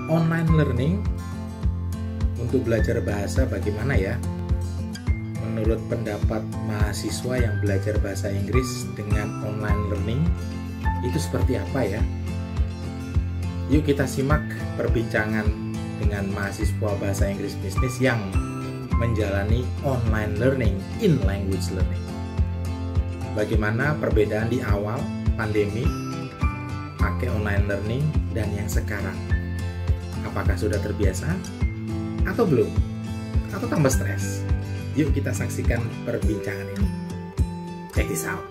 online learning untuk belajar bahasa bagaimana ya? Menurut pendapat mahasiswa yang belajar bahasa Inggris dengan online learning itu seperti apa ya? Yuk kita simak perbincangan dengan mahasiswa bahasa Inggris bisnis yang menjalani online learning in language learning. Bagaimana perbedaan di awal pandemi pakai online learning dan yang sekarang? Apakah sudah terbiasa atau belum? Atau tambah stres? Yuk kita saksikan perbincangan ini. Check this out.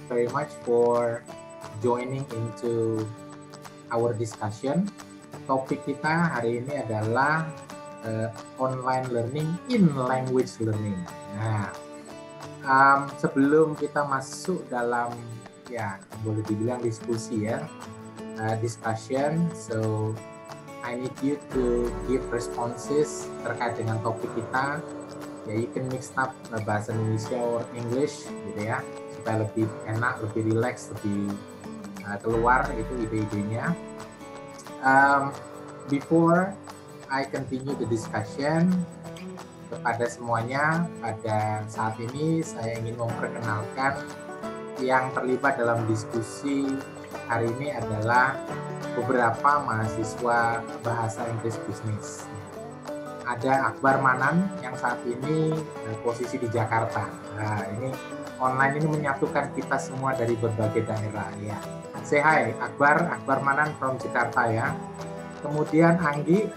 Very much for joining into our discussion. Topik kita hari ini adalah online learning in language learning. Nah, sebelum kita masuk dalam ya boleh dibilang diskusi ya, discussion, so I need you to give responses terkait dengan topik kita. Ya, you can mix up bahasa Indonesia or English gitu ya, supaya lebih enak, lebih relax, lebih keluar itu ide-idenya. Before I continue the discussion, kepada semuanya, pada saat ini saya ingin memperkenalkan yang terlibat dalam diskusi hari ini adalah beberapa mahasiswa bahasa Inggris bisnis. Ada Akbar Manan yang saat ini posisi di Jakarta. Nah, ini online ini menyatukan kita semua dari berbagai daerah ya. Say hi, Akbar Manan from Jakarta ya. Kemudian Anggi,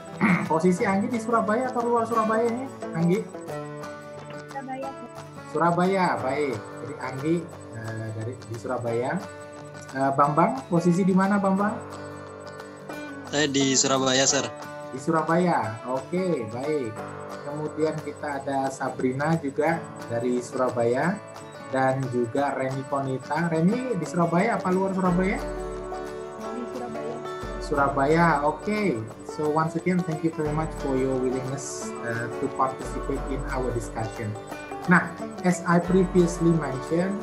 posisi Anggi di Surabaya atau luar Surabaya ini? Anggi? Surabaya, baik. Jadi Anggi di Surabaya. Bambang, posisi di mana Bambang? Saya di Surabaya, Sir. Di Surabaya, oke, baik. Kemudian kita ada Sabrina juga dari Surabaya. Dan juga Reni Konita. Reni di Surabaya apa luar Surabaya? Di Surabaya. Surabaya, okay. So once again, thank you very much for your willingness to participate in our discussion. Nah, as I previously mentioned,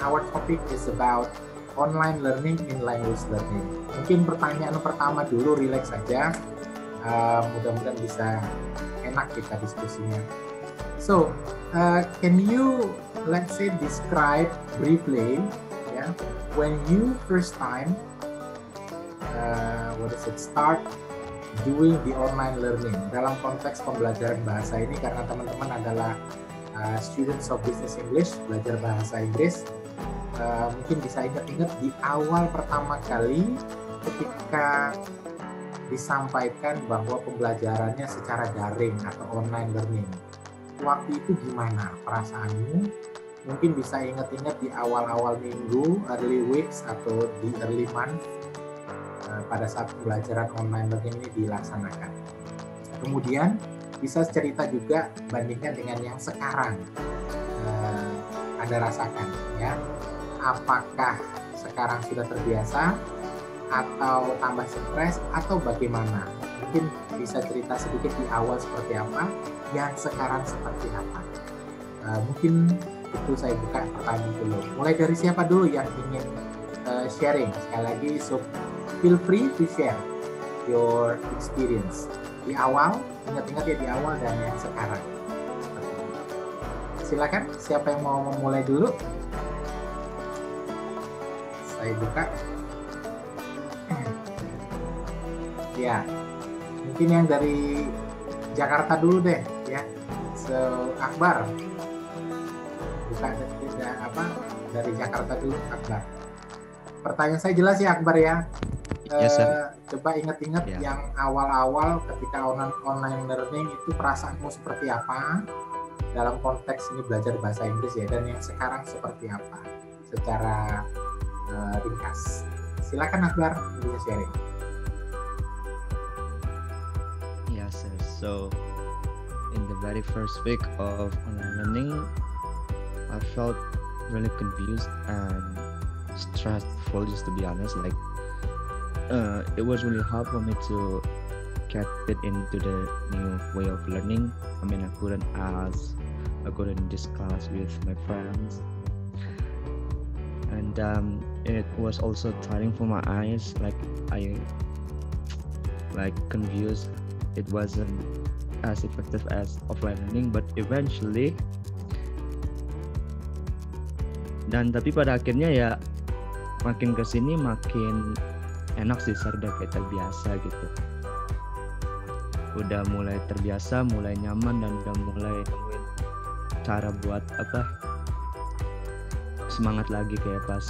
our topic is about online learning in language learning. Mungkin pertanyaan pertama dulu, relax saja. Mudah-mudahan bisa enak kita diskusinya. So, can you, let's say, describe briefly, yeah, when you first time, start doing the online learning dalam konteks pembelajaran bahasa ini, karena teman-teman adalah students of business English, belajar bahasa Inggris, mungkin bisa ingat-ingat di awal pertama kali ketika disampaikan bahwa pembelajarannya secara daring atau online learning. Waktu itu gimana perasaanmu? Mungkin bisa ingat-ingat di awal-awal minggu, early weeks, atau di early month pada saat pembelajaran online learning ini dilaksanakan. Kemudian bisa cerita juga bandingkan dengan yang sekarang Anda rasakan ya. Apakah sekarang sudah terbiasa atau tambah stres atau bagaimana? Mungkin bisa cerita sedikit di awal seperti apa, yang sekarang seperti apa. Mungkin itu saya buka pertanyaan dulu. Mulai dari siapa dulu yang ingin sharing? Sekali lagi, so feel free to share your experience. Di awal, ingat-ingat ya di awal dan yang sekarang. Silakan, siapa yang mau memulai dulu? Saya buka. Ya, mungkin yang dari Jakarta dulu deh ya. So Akbar, bukan dari Jakarta dulu Akbar. Pertanyaan saya jelas ya Akbar ya. Yes, sir. Coba ingat-ingat yang awal-awal ketika online learning itu perasaanmu seperti apa dalam konteks ini belajar bahasa Inggris ya, dan yang sekarang seperti apa secara ringkas. Silakan Akbar bisa sharing. Yes, sir. So in the very first week of online learning, I felt really confused and stressful, just to be honest. Like it was really hard for me to get fit into the new way of learning. I mean, I couldn't discuss with my friends, and it was also tiring for my eyes. Like I confused. It wasn't as effective as offline learning, but eventually. Dan tapi pada akhirnya ya makin kesini makin enak sih, udah kayak terbiasa gitu. Udah mulai terbiasa, mulai nyaman, dan udah mulai nemuin cara buat semangat lagi kayak pas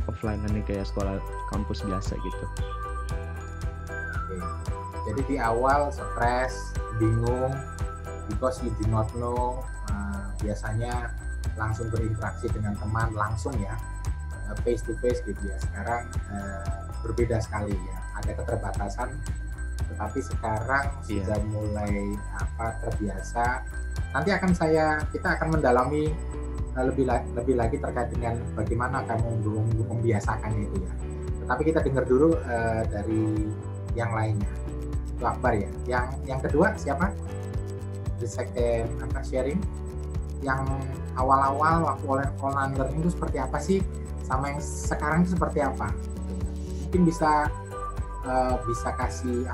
offline nih, kayak sekolah kampus biasa gitu. Oke. Jadi di awal stres, bingung, because you do not know, biasanya langsung berinteraksi dengan teman langsung ya, face to face gitu ya. Sekarang berbeda sekali ya, ada keterbatasan, tetapi sekarang sudah mulai terbiasa. Nanti kita akan mendalami lebih lagi terkait dengan bagaimana kamu membiasakannya itu ya. Tetapi kita dengar dulu dari yang lainnya. Itu Akbar ya. Yang kedua siapa? The second sharing. Yang awal-awal waktu online learning itu seperti apa sih, sama yang sekarang itu seperti apa? Mungkin bisa kasih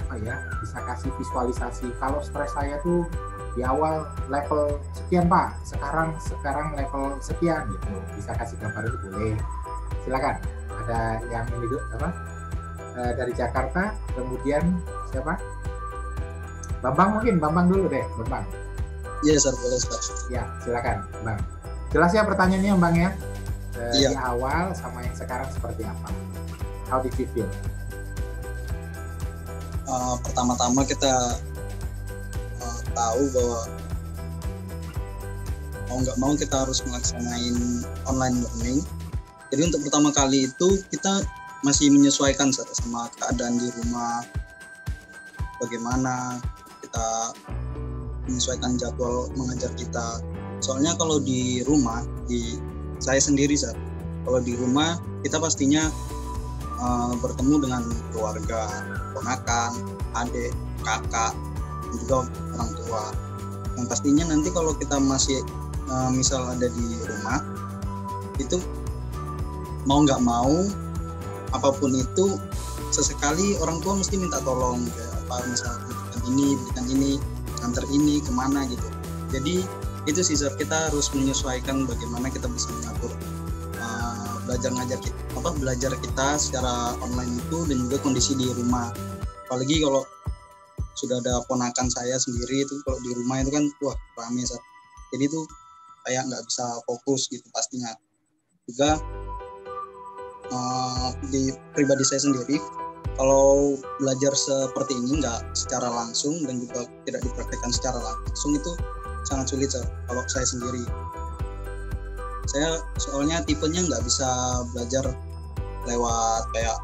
bisa kasih visualisasi. Kalau stres saya tuh di awal level sekian Pak, sekarang level sekian gitu. Bisa kasih gambar itu boleh. Silakan. Ada yang ini dari Jakarta, kemudian siapa? Bambang dulu deh, Bambang. Iya, boleh, Sir. Ya, silakan, Bang. Jelas ya pertanyaannya, Bang ya? Iya. Di awal sama yang sekarang seperti apa? How did you feel? Pertama-tama kita tahu bahwa mau nggak mau kita harus melaksanain online learning. Jadi untuk pertama kali itu kita masih menyesuaikan sama keadaan di rumah, bagaimana kita menyesuaikan jadwal mengajar kita. Soalnya kalau di rumah, saya sendiri kalau di rumah kita pastinya bertemu dengan keluarga, ponakan, adik, kakak, dan juga orang tua. Yang pastinya nanti kalau kita masih misal ada di rumah, itu mau nggak mau apapun itu sesekali orang tua mesti minta tolong, kayak apa misal belikan ini, antar ini kemana gitu. Jadi itu sih kita harus menyesuaikan bagaimana kita bisa mengatur belajar kita secara online itu, dan juga kondisi di rumah. Apalagi kalau sudah ada ponakan saya sendiri itu, kalau di rumah itu kan rame jadi itu kayak nggak bisa fokus gitu pastinya. Juga di pribadi saya sendiri, kalau belajar seperti ini nggak secara langsung dan juga tidak dipraktekkan secara langsung itu sangat sulit kalau saya sendiri. Saya soalnya tipenya nggak bisa belajar lewat kayak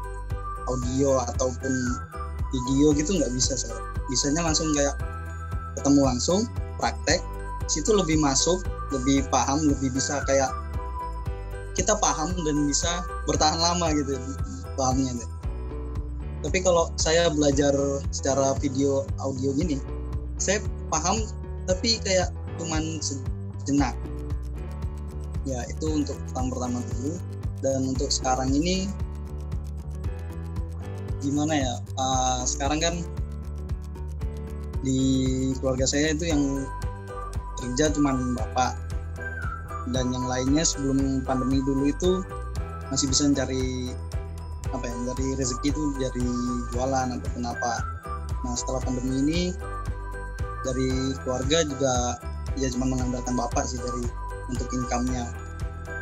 audio ataupun video gitu, nggak bisa Bisanya langsung kayak ketemu langsung, praktek, situ lebih masuk, lebih paham, lebih bisa kayak kita paham dan bisa bertahan lama gitu pahamnya deh. Tapi kalau saya belajar secara video audio gini, saya paham tapi kayak cuman sejenak. Ya itu untuk pertama dulu. Dan untuk sekarang ini gimana ya? Sekarang kan di keluarga saya itu yang kerja cuman bapak, dan yang lainnya sebelum pandemi dulu itu masih bisa mencari dari rezeki itu dari jualan ataupun apa. Nah setelah pandemi ini dari keluarga juga ya cuma mengandalkan bapak sih untuk income-nya.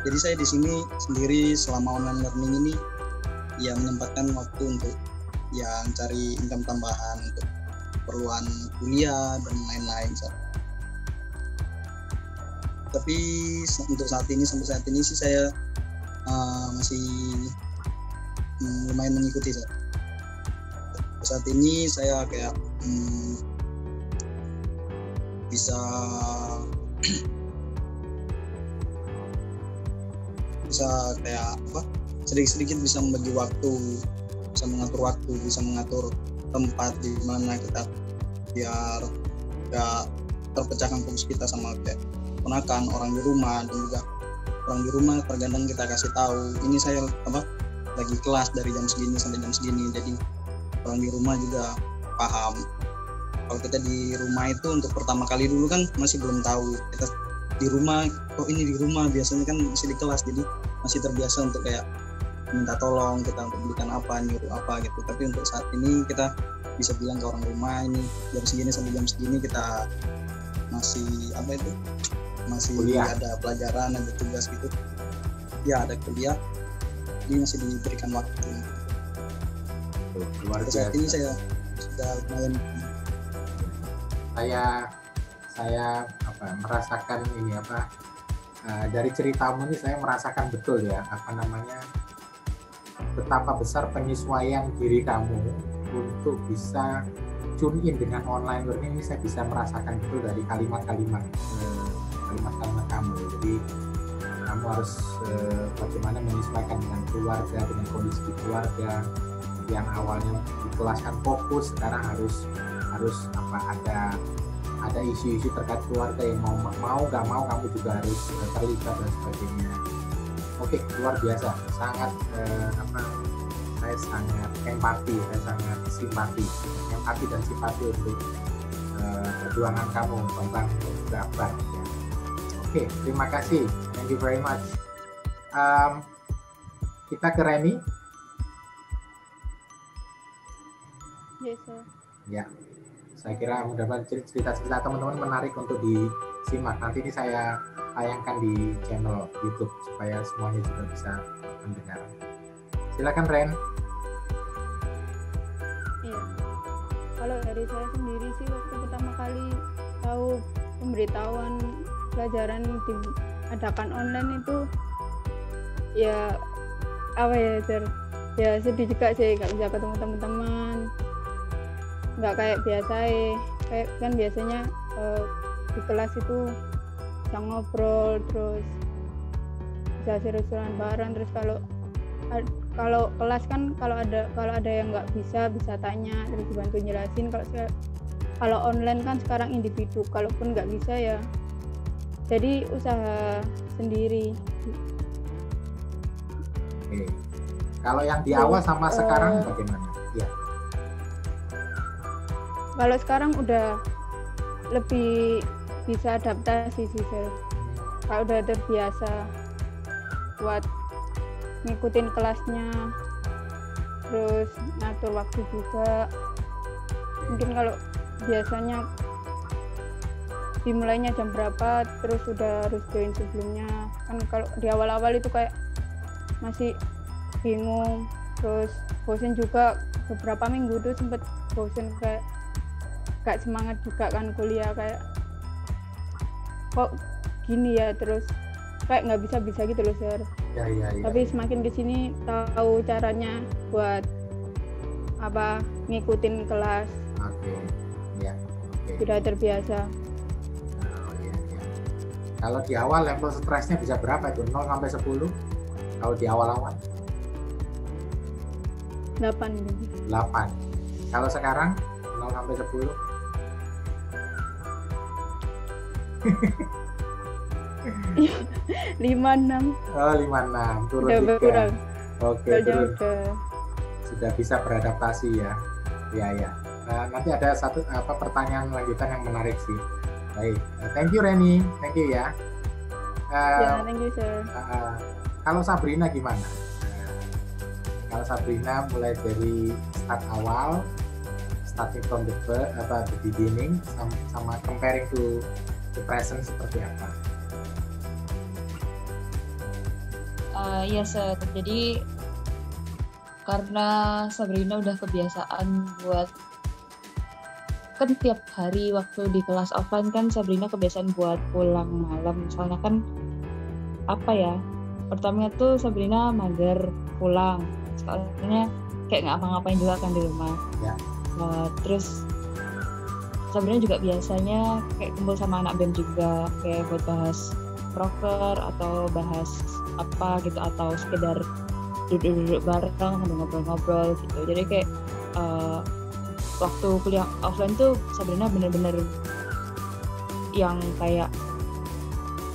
Jadi saya di sini sendiri selama online learning ini ya menyempatkan waktu untuk ya mencari income tambahan untuk keperluan kuliah dan lain-lain. Tapi untuk sampai saat ini sih saya masih lumayan mengikuti. Saat ini saya kayak bisa kayak sedikit-sedikit bisa membagi waktu bisa mengatur waktu, bisa mengatur tempat di mana kita biar nggak terpecahkan fokus kita sama kayak ponakan, orang di rumah, dan juga orang di rumah terkadang kita kasih tahu ini saya lagi kelas dari jam segini sampai jam segini, jadi orang di rumah juga paham. Kalau kita di rumah itu untuk pertama kali dulu kan masih belum tahu kita di rumah, ini di rumah, biasanya kan masih di kelas, jadi masih terbiasa untuk kayak minta tolong kita untuk belikan apa, nyuruh apa gitu. Tapi untuk saat ini kita bisa bilang ke orang rumah ini jam segini sampai jam segini kita masih masih kuliah. Ada pelajaran, ada tugas gitu ya, ada kuliah, ini masih diberikan waktu. Luar biasa. Saat ini saya sudah lumayan, saya merasakan ini dari ceritamu ini saya merasakan betul ya betapa besar penyesuaian diri kamu untuk bisa tune in dengan online learning. Ini saya bisa merasakan betul dari kalimat-kalimat kamu. Jadi kamu harus bagaimana menyesuaikan dengan keluarga, dengan kondisi di keluarga yang awalnya di kelas kan fokus, sekarang harus ada isu-isu terkait keluarga yang mau nggak mau kamu juga harus terlibat dan sebagainya. Oke, luar biasa, sangat saya sangat empati, saya sangat empati dan simpati untuk perjuangan kamu tentang gambar. Ya. Oke, terima kasih, thank you very much. Kita ke Reni. Yes, sir. Ya, saya kira mudah-mudahan cerita-cerita teman-teman menarik untuk disimak. Nanti ini saya tayangkan di channel YouTube supaya semuanya juga bisa mendengar. Silakan Ren. Iya. Kalau dari saya sendiri sih waktu pertama kali tahu pemberitahuan pelajaran diadakan online itu ya sir, ya sedih juga sih, nggak bisa ketemu teman-teman, nggak kayak biasa kayak kan biasanya di kelas itu bisa ngobrol, terus bisa seru-seruan bareng, terus kalau kelas kan kalau ada yang nggak bisa tanya terus dibantu jelasin. Kalau online kan sekarang individu, kalaupun nggak bisa ya jadi usaha sendiri. Oke. Kalau yang di awal sama sekarang bagaimana? Ya. Kalau sekarang udah lebih bisa adaptasi sih, sir. Kalau udah terbiasa buat ngikutin kelasnya, terus ngatur waktu juga. Mungkin kalau biasanya dimulainya jam berapa, terus udah harus join sebelumnya. Kan kalau di awal-awal itu kayak masih bingung, terus bosen juga. Beberapa minggu tuh sempet bosen, kayak gak semangat juga kan kuliah, kayak kok gini ya, terus kayak nggak bisa gitu loh, sir. Ya. Tapi semakin kesini tahu caranya buat ngikutin kelas. Oke. Ya. Oke. Sudah terbiasa. Oh, ya. Kalau di awal level stresnya bisa berapa itu? 0 sampai 10? Kalau di awal-awal? 8. Kalau sekarang 0 sampai 10? 5-6. Oh, 5-6. Turun Udah 3. berkurang. Oke, turun. Sudah bisa beradaptasi ya. Ya. Nanti ada satu pertanyaan lanjutan yang menarik sih. Baik. Thank you Reni. Thank you ya. Thank you, sir. Kalau Sabrina gimana? Kalau Sabrina mulai dari start awal, starting from the beginning, sama comparing to the present seperti apa? Iya, jadi karena Sabrina udah kebiasaan buat, kan tiap hari waktu di kelas offline kan Sabrina kebiasaan buat pulang malam. Soalnya kan pertamanya tuh Sabrina mager pulang, soalnya kayak nggak apa-ngapain juga kan di rumah. Ya. Terus Sabrina juga biasanya kayak kumpul sama anak BEM juga, kayak buat bahas proker atau bahas apa gitu, atau sekedar duduk-duduk bareng sambil ngobrol-ngobrol gitu. Jadi kayak waktu kuliah offline tuh Sabrina bener-bener yang kayak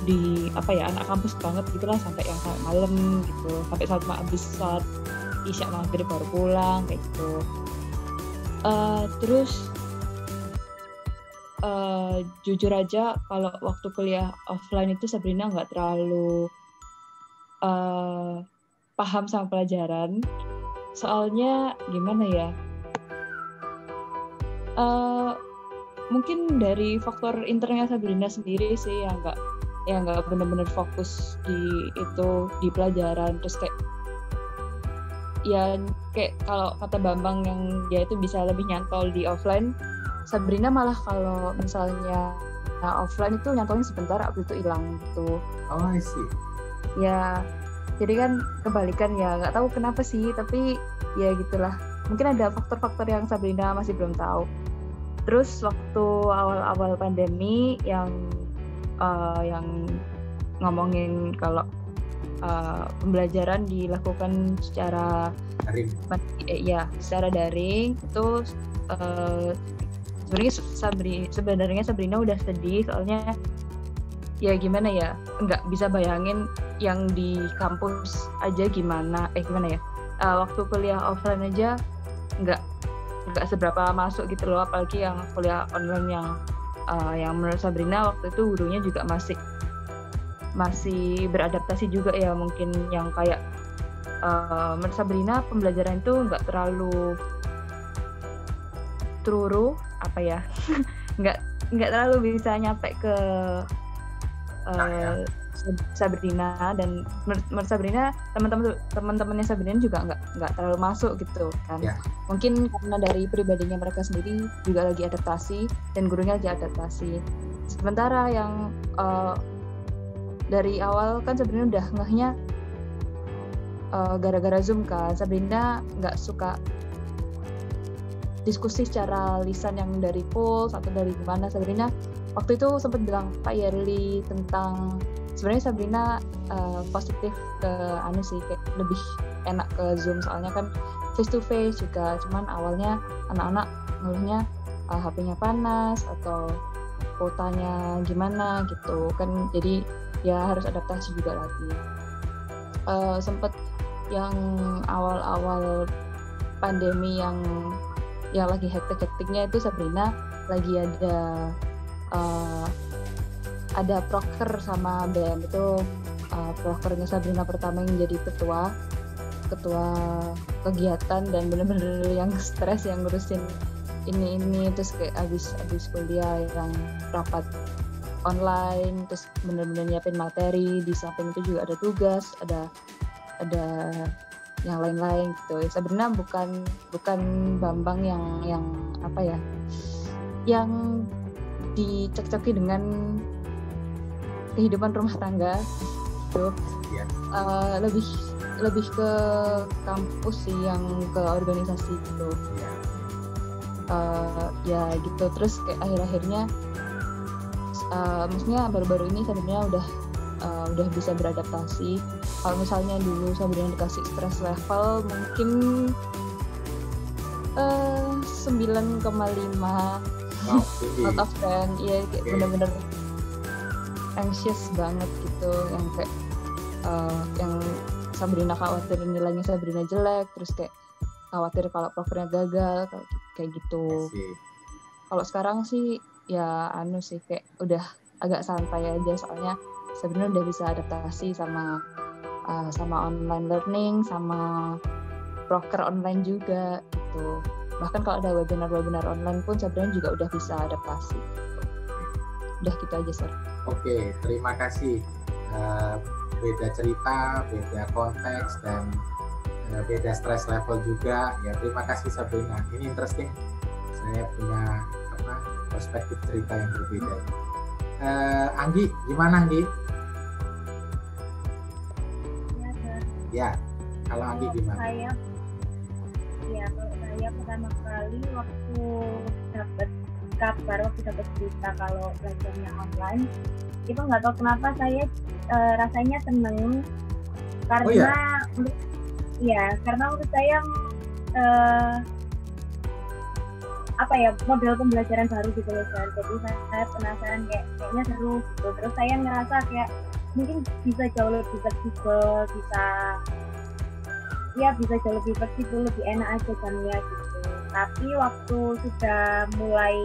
di apa ya, anak kampus banget gitulah, sampai yang sampai malam gitu, sampai saat habis saat isya maghrib baru pulang kayak gitu. Terus jujur aja kalau waktu kuliah offline itu Sabrina nggak terlalu paham sama pelajaran, soalnya gimana ya, mungkin dari faktor internalnya Sabrina sendiri sih yang nggak benar-benar fokus di pelajaran. Terus kayak ya kayak kalau kata Bambang yang dia itu bisa lebih nyantol di offline, Sabrina malah kalau misalnya offline itu nyantolnya sebentar abis itu hilang gitu. Oh, I see. Ya jadi kan kebalikan ya, nggak tahu kenapa sih, tapi ya gitulah, mungkin ada faktor-faktor yang Sabrina masih belum tahu. Terus waktu awal-awal pandemi yang ngomongin kalau pembelajaran dilakukan secara daring. Secara daring itu sebenarnya Sabrina udah sedih, soalnya ya gimana ya, nggak bisa bayangin yang di kampus aja gimana ya, waktu kuliah offline aja nggak seberapa masuk gitu loh, apalagi yang kuliah online yang menurut Sabrina waktu itu gurunya juga masih beradaptasi juga ya, mungkin yang kayak menurut Sabrina pembelajaran itu nggak terlalu truru apa ya nggak terlalu bisa nyampe ke Sabrina, dan menurut Sabrina teman-temannya Sabrina juga nggak terlalu masuk gitu kan. Mungkin karena dari pribadinya mereka sendiri juga lagi adaptasi dan gurunya lagi adaptasi. Sementara yang dari awal kan Sabrina udah ngehnya gara-gara Zoom kan, Sabrina nggak suka diskusi secara lisan yang dari Pulse atau dari gimana. Sabrina waktu itu sempat bilang Pak Yerli tentang sebenarnya Sabrina positif ke sih, kayak lebih enak ke Zoom, soalnya kan face to face juga, cuman awalnya anak-anak ngeluhnya HP-nya panas atau kuotanya gimana gitu kan, jadi ya harus adaptasi juga lagi. Sempet yang awal-awal pandemi yang lagi hektik-hektiknya itu Sabrina lagi ada proker sama BM itu, prokernya Sabrina pertama yang jadi ketua kegiatan, dan bener-bener yang stres yang ngurusin ini terus kayak abis kuliah yang rapat online, terus bener-bener nyiapin materi, di samping itu juga ada tugas, ada yang lain-lain gitu. Sabrina bukan Bambang yang apa ya, yang dicekcoki dengan kehidupan rumah tangga gitu. Lebih ke kampus sih, yang ke organisasi gitu. Ya gitu. Terus kayak akhir-akhirnya maksudnya baru-baru ini Sabrina udah bisa beradaptasi. Kalau misalnya dulu Sabrina dikasih stress level mungkin 9,5 out of 10. Iya, kayak bener-bener anxious banget gitu, yang kayak yang Sabrina khawatir nilainya Sabrina jelek, terus kayak khawatir kalau prokernya gagal kayak gitu. Kalau sekarang sih ya sih kayak udah agak santai aja, soalnya Sabrina udah bisa adaptasi sama online learning, sama proker online juga gitu. Bahkan kalau ada webinar online pun Sabrina juga udah bisa adaptasi. Udah gitu aja, Sir. Oke, terima kasih. Beda cerita, beda konteks, dan beda stress level juga. Ya, terima kasih Sabrina. Ini interesting. Saya punya perspektif cerita yang berbeda. Anggi, gimana Anggi? Ya, kalau Anggi gimana? Kalau saya pertama kali waktu dapat kabar, waktu dapat berita kalau belajarnya online, itu nggak tahu kenapa saya rasanya seneng, karena Iya, karena menurut saya model pembelajaran baru gitu loh Sar. Jadi saya penasaran kayaknya seru gitu. Terus saya ngerasa kayak mungkin bisa jauh lebih fleksibel, bisa jauh lebih fleksibel, lebih enak aja jamnya gitu. Tapi waktu sudah mulai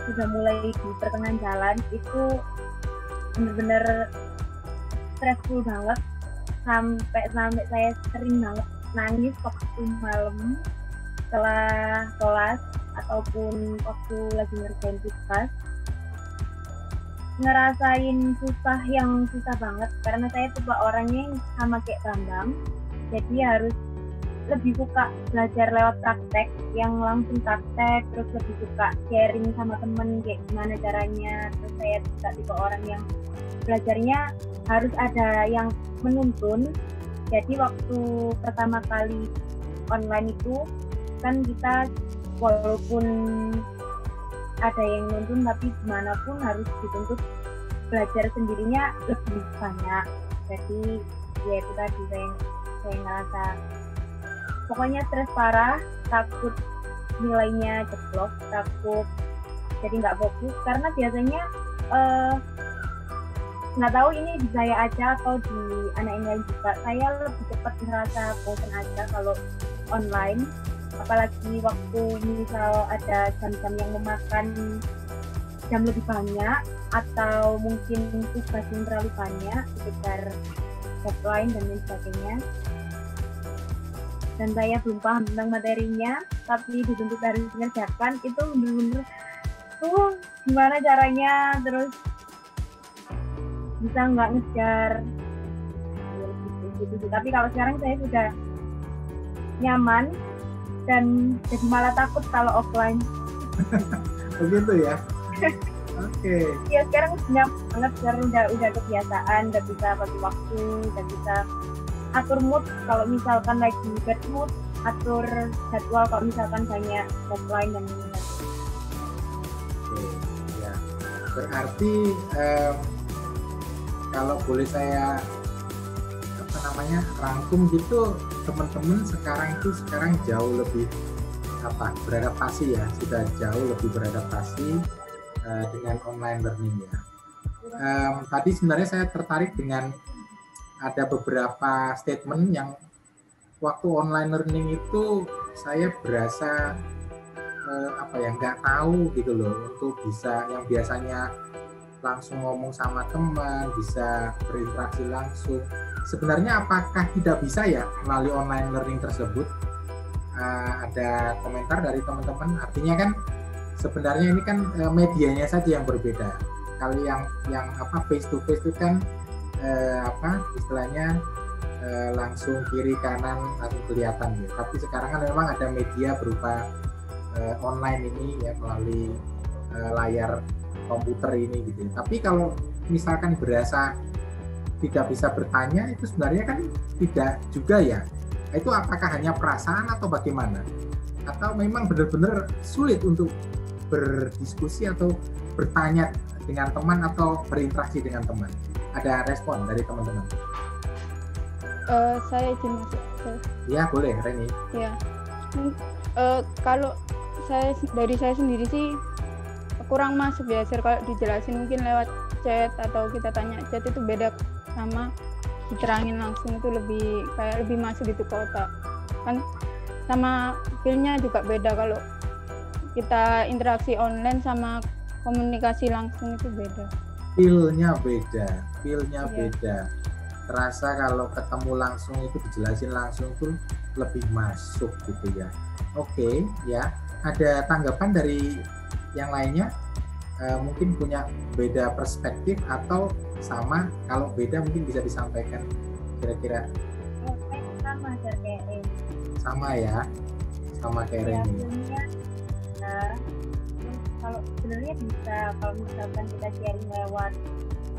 sudah mulai di pertengahan jalan itu bener-bener stressful banget, sampai saya sering banget nangis waktu malam setelah kelas ataupun waktu lagi ngerjain tugas, ngerasain susah banget karena saya tipe orangnya yang sama kayak Bambang, jadi harus lebih suka belajar lewat praktek, yang langsung praktek, terus lebih suka sharing sama temen kayak gimana caranya. Terus saya juga tipe orang yang belajarnya harus ada yang menuntun. Jadi waktu pertama kali online itu kan kita walaupun ada yang nuntun tapi gimana pun harus dituntut belajar sendirinya lebih banyak. Jadi ya itu tadi saya ngerasa pokoknya stres parah, takut nilainya jeblok, takut jadi nggak fokus karena biasanya nggak tahu ini di saya aja atau di anak yang lain juga, saya lebih cepat ngerasa bosan aja kalau online, apalagi waktu misal ada jam-jam yang memakan jam lebih banyak atau mungkin tugas yang terlalu banyak sekitar deadline dan lain sebagainya, dan saya belum paham tentang materinya tapi dituntut harus mengerjakan, itu bener-bener gimana caranya terus bisa nggak ngejar gitu. Tapi kalau sekarang saya sudah nyaman dan jadi malah takut kalau offline. Begitu ya. Oke. Ya sekarang nyaman banget, sekarang udah kebiasaan, udah bisa bagi waktu, udah bisa atur mood kalau misalkan lagi bad mood, atur jadwal kalau misalkan banyak deadline dan lain-lain. Oke, ya. Berarti kalau boleh saya rangkum gitu, teman-teman sekarang jauh lebih beradaptasi ya, sudah jauh lebih beradaptasi dengan online learning ya. Tadi sebenarnya saya tertarik dengan ada beberapa statement yang waktu online learning itu saya berasa nggak tahu gitu loh, untuk bisa yang biasanya langsung ngomong sama teman, bisa berinteraksi langsung. Sebenarnya apakah tidak bisa ya melalui online learning tersebut? Ada komentar dari teman-teman. Artinya kan sebenarnya ini kan medianya saja yang berbeda. Kalau yang face to face itu kan istilahnya langsung kiri kanan langsung kelihatan gitu. Tapi sekarang kan memang ada media berupa online ini ya, melalui layar komputer ini gitu. Tapi kalau misalkan berasa tidak bisa bertanya, itu sebenarnya kan tidak juga ya. Itu apakah hanya perasaan atau bagaimana? Atau memang benar-benar sulit untuk berdiskusi atau bertanya dengan teman atau berinteraksi dengan teman? Ada respon dari teman-teman? Saya izin masuk. Ya boleh, Reni. Ya, kalau dari saya sendiri sih kurang masuk ya, kalau dijelasin mungkin lewat chat atau kita tanya chat itu beda sama diterangin langsung, itu lebih masuk gitu ke otak kan, sama feel-nya juga beda. Kalau kita interaksi online sama komunikasi langsung itu beda. Feel-nya beda. Terasa kalau ketemu langsung itu dijelasin langsung tuh lebih masuk gitu ya. Oke, ya. Ada tanggapan dari yang lainnya? Mungkin punya beda perspektif atau sama? Kalau beda mungkin bisa disampaikan kira-kira. Sama kayak Reni. Sama ya, sama kayak Reni. Kalau sebenarnya bisa, kalau misalkan kita sharing lewat,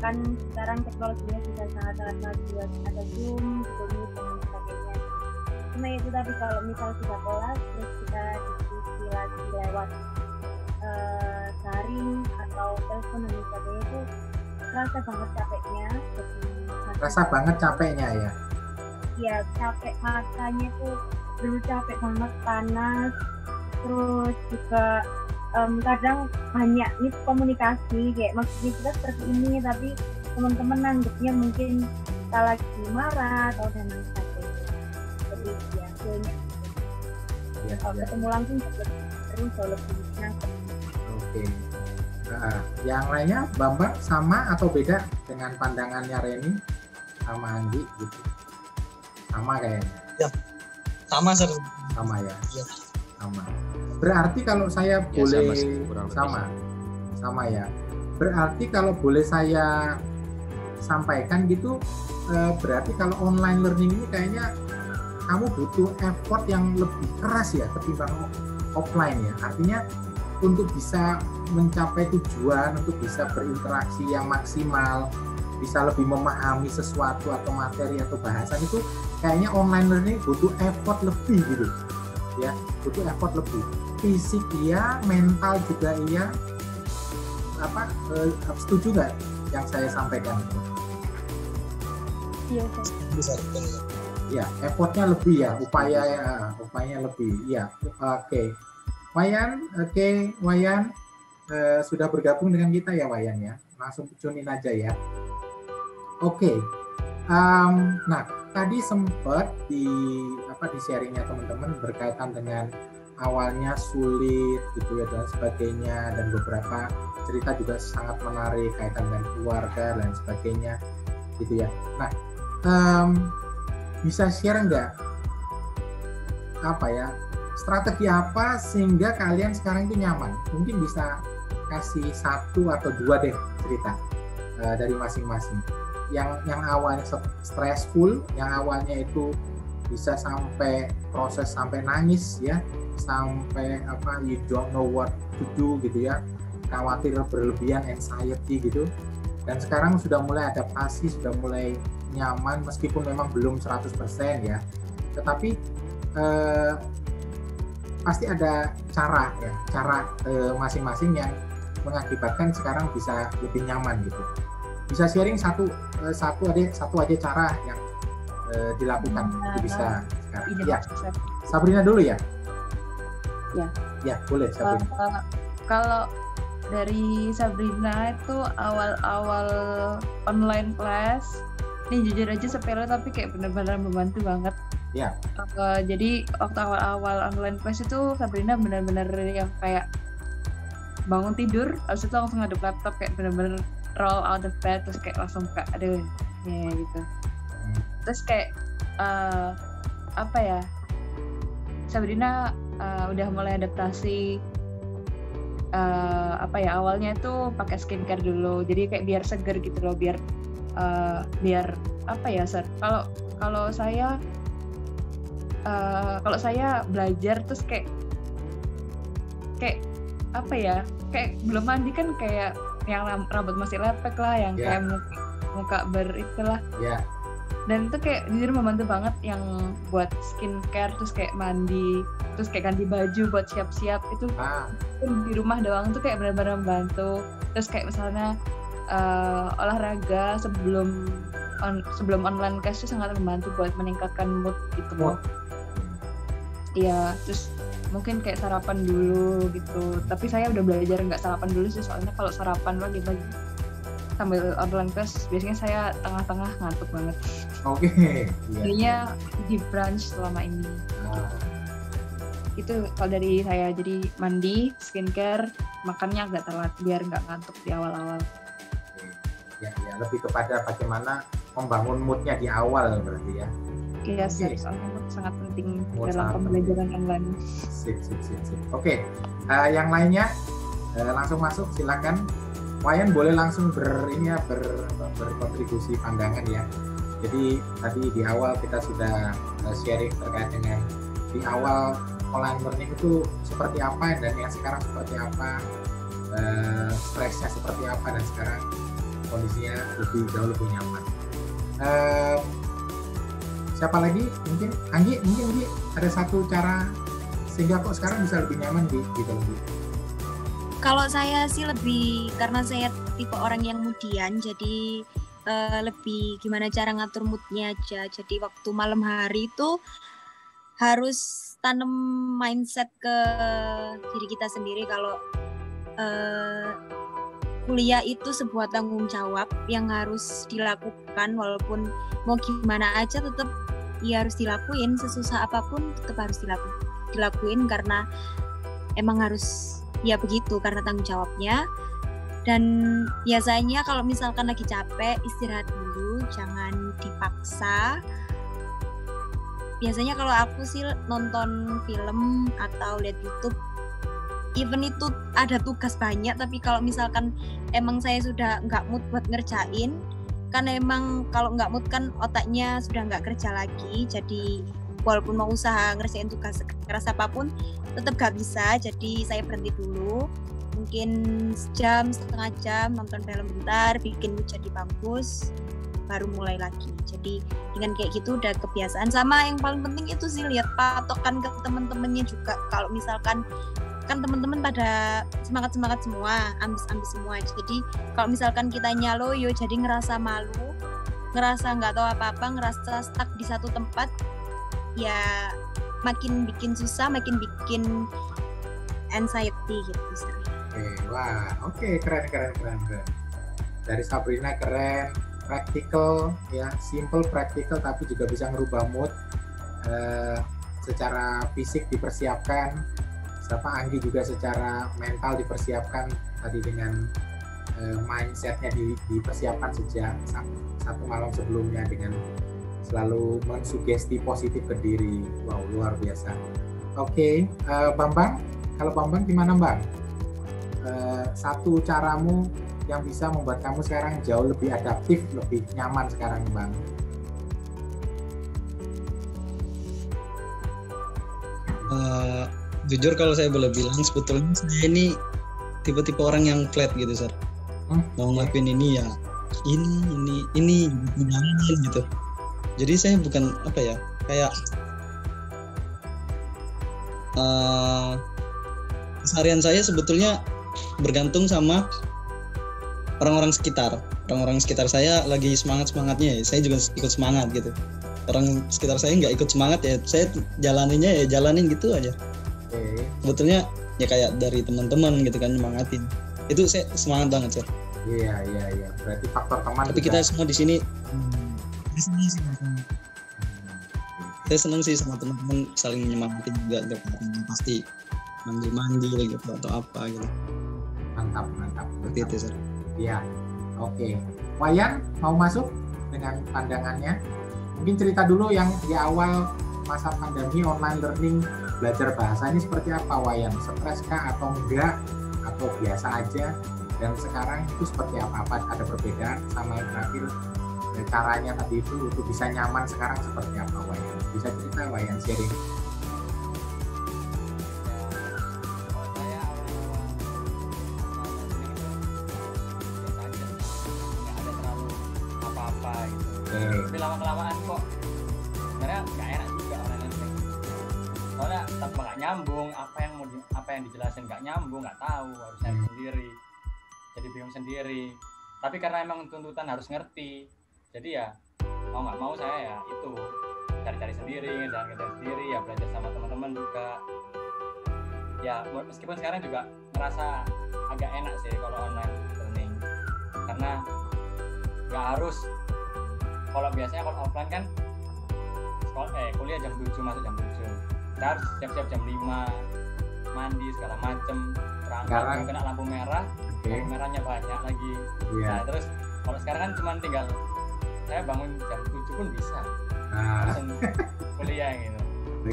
kan sekarang teknologinya sudah sangat-sangat maju, ada Zoom, Google Meet dan sebagainya. Cuma itu tadi kalau misal sudah kelas terus kita diskusi lagi lewat daring atau telepon dan sebagainya, itu rasa banget capeknya. Rasa banget capeknya ya. ya capek, matanya tuh dulu capek banget, panas, terus juga kadang banyak miskomunikasi, kayak maksudnya kita seperti ini tapi teman-teman nanggepnya mungkin kita lagi marah atau dan lain sebagainya. Jadi ya banyak kalau ketemu langsung jauh lebih nangkep. Oke. Yang lainnya Bambang sama atau beda dengan pandangannya Reni sama Anggi gitu? Sama kayaknya. Ya, sama sir. Sama ya. Ya. Sama. Berarti kalau saya Ya, boleh sama sih, kurang lebih. sama ya. Berarti kalau boleh saya sampaikan gitu, berarti kalau online learning ini kayaknya kamu butuh effort yang lebih keras ya ketimbang offline ya. Artinya untuk bisa mencapai tujuan, untuk bisa berinteraksi yang maksimal, bisa lebih memahami sesuatu atau materi atau bahasan itu kayaknya online learning butuh effort lebih gitu ya, butuh effort lebih, fisik iya, mental juga iya. Setuju nggak yang saya sampaikan itu? Iya, Bisa. Ya, effortnya lebih ya, upaya lebih. Ya, oke. Wayan, Wayan sudah bergabung dengan kita ya Wayan ya. Langsung tujuin aja ya. Oke. Nah, tadi sempat di sharingnya teman-teman berkaitan dengan awalnya sulit gitu ya dan sebagainya, dan beberapa cerita juga sangat menarik kaitan dengan keluarga dan sebagainya gitu ya. Nah, bisa share nggak strategi apa sehingga kalian sekarang itu nyaman? Mungkin bisa kasih 1 atau 2 deh cerita dari masing-masing. Yang awalnya stressful, yang awalnya itu bisa sampai proses sampai nangis ya, sampai you don't know what to do gitu ya, khawatir berlebihan, anxiety gitu, dan sekarang sudah mulai adaptasi, sudah mulai nyaman meskipun memang belum 100% ya, tetapi pasti ada cara masing-masing yang mengakibatkan sekarang bisa lebih nyaman gitu. Bisa sharing satu aja cara yang dilakukan itu bisa sekarang. Ya, Sabrina dulu ya. Ya boleh Sabrina. Kalau dari Sabrina itu awal-awal online class, ini jujur aja sepele tapi kayak benar-benar membantu banget. Ya. Jadi waktu awal-awal online class itu Sabrina benar-benar yang kayak bangun tidur, habis itu langsung ngadep laptop, kayak benar-benar roll out of bed, terus kayak langsung buka, aduh ya gitu. Terus kayak Sabrina udah mulai adaptasi. Awalnya tuh pakai skincare dulu, jadi kayak biar seger gitu loh, biar kalau saya belajar terus kayak belum mandi kan, kayak yang rambut masih lepek lah, yang kayak muka beritulah. Dan itu kayak jujur membantu banget yang buat skincare, terus kayak mandi, terus kayak ganti baju buat siap-siap itu di rumah doang tuh kayak benar-benar membantu. Terus kayak misalnya olahraga sebelum online class itu sangat membantu buat meningkatkan mood gitu loh. Iya, terus mungkin kayak sarapan dulu gitu. Tapi saya udah belajar nggak sarapan dulu sih, soalnya kalau sarapan pagi-pagi sambil online class biasanya saya tengah-tengah ngantuk banget. Oke. Jadinya di brunch selama ini. Itu kalau dari saya, jadi mandi, skincare, makannya agak telat biar nggak ngantuk di awal-awal. Ya, lebih kepada bagaimana membangun moodnya di awal berarti ya. Iya, soalnya mood sangat penting dalam pembelajaran online. Sip. Oke. Yang lainnya langsung masuk, silakan. Wayan boleh langsung berkontribusi pandangan ya. Jadi tadi di awal kita sudah sharing terkait dengan di awal online learning itu seperti apa dan yang sekarang seperti apa, stresnya seperti apa, dan sekarang kondisinya jauh lebih nyaman. Siapa lagi? Mungkin Anggi ada satu cara sehingga kok sekarang bisa lebih nyaman gitu. Kalau saya sih lebih, karena saya tipe orang yang mudian, jadi lebih gimana cara ngatur moodnya aja. Jadi waktu malam hari itu harus tanam mindset ke diri kita sendiri kalau kuliah itu sebuah tanggung jawab yang harus dilakukan, walaupun mau gimana aja tetap ya harus dilakuin, sesusah apapun tetap harus dilakuin karena emang harus ya begitu, karena tanggung jawabnya. Dan biasanya kalau misalkan lagi capek, istirahat dulu, jangan dipaksa. Biasanya kalau aku sih nonton film atau lihat YouTube, even itu ada tugas banyak, tapi kalau misalkan emang saya sudah nggak mood buat ngerjain, kan emang kalau nggak mood kan otaknya sudah nggak kerja lagi, jadi walaupun mau usaha ngerjain tugas keras apapun tetap nggak bisa, jadi saya berhenti dulu, mungkin sejam, setengah jam, nonton film bentar, bikin mood jadi bagus, baru mulai lagi. Jadi dengan kayak gitu udah kebiasaan. Sama yang paling penting itu sih lihat patokan ke teman-temannya juga. Kalau misalkan kan teman-teman pada semangat semua, ambis semua. Jadi kalau misalkan kitanya loyo jadi ngerasa malu, ngerasa nggak tahu apa-apa, ngerasa stuck di satu tempat, ya makin bikin susah, makin bikin anxiety gitu sih. Oke, keren. Dari Sabrina keren, practical ya, simple practical tapi juga bisa ngerubah mood. Secara fisik dipersiapkan, Anggi juga secara mental dipersiapkan tadi dengan mindsetnya dipersiapkan sejak satu malam sebelumnya dengan selalu mensugesti positif ke diri. Wow, luar biasa. Oke, Bambang, kalau Bambang gimana Bang? Satu caramu yang bisa membuat kamu sekarang jauh lebih adaptif, lebih nyaman sekarang Bang? Jujur kalau saya boleh bilang, sebetulnya saya ini tipe-tipe orang yang flat gitu, Sir. Mau ngelakuin ini ya ini jalanin gitu. Jadi saya bukan apa ya, kayak keseharian saya sebetulnya bergantung sama orang-orang sekitar. Orang-orang sekitar saya lagi semangatnya ya, saya juga ikut semangat gitu. Orang sekitar saya nggak ikut semangat ya, saya jalanin gitu aja. Sebetulnya ya kayak dari teman-teman gitu kan, nyemangatin. Itu saya semangat banget, Sir. Iya. Berarti faktor teman. Tapi kita semua di sini saya senang sih sama teman-teman, saling menyemangatin juga, pasti mandi gitu atau apa gitu. Mantap. Seperti itu, Sir. Iya. Oke. Wayan mau masuk dengan pandangannya? Mungkin cerita dulu yang di awal masa pandemi online learning belajar bahasa ini seperti apa Wayan? Stres kah atau enggak? Atau biasa aja? Dan sekarang itu seperti apa? Ada perbedaan sama yang terakhir? Caranya tadi itu untuk bisa nyaman sekarang seperti apa Wayan? Bisa cerita Wayan, sharing? Tapi lama-kelamaan kok sebenarnya nggak enak juga online learning. Soalnya tanpa nggak nyambung, apa yang dijelasin nggak nyambung, nggak tahu, harus cari sendiri, jadi bingung sendiri. Tapi karena emang tuntutan harus ngerti, jadi ya mau nggak mau saya ya itu cari-cari sendiri, ngerjain sendiri, ya belajar sama teman-teman juga. Ya meskipun sekarang juga ngerasa agak enak sih kalau online learning, karena nggak harus. Kalau biasanya kalau offline kan kuliah jam 7 masuk jam 7. Kita harus siap-siap jam 5, mandi segala macem, berangkat kena lampu merah, lampu merahnya banyak lagi. Nah terus kalau sekarang kan cuma tinggal saya bangun jam 7 pun bisa, langsung kuliah gitu.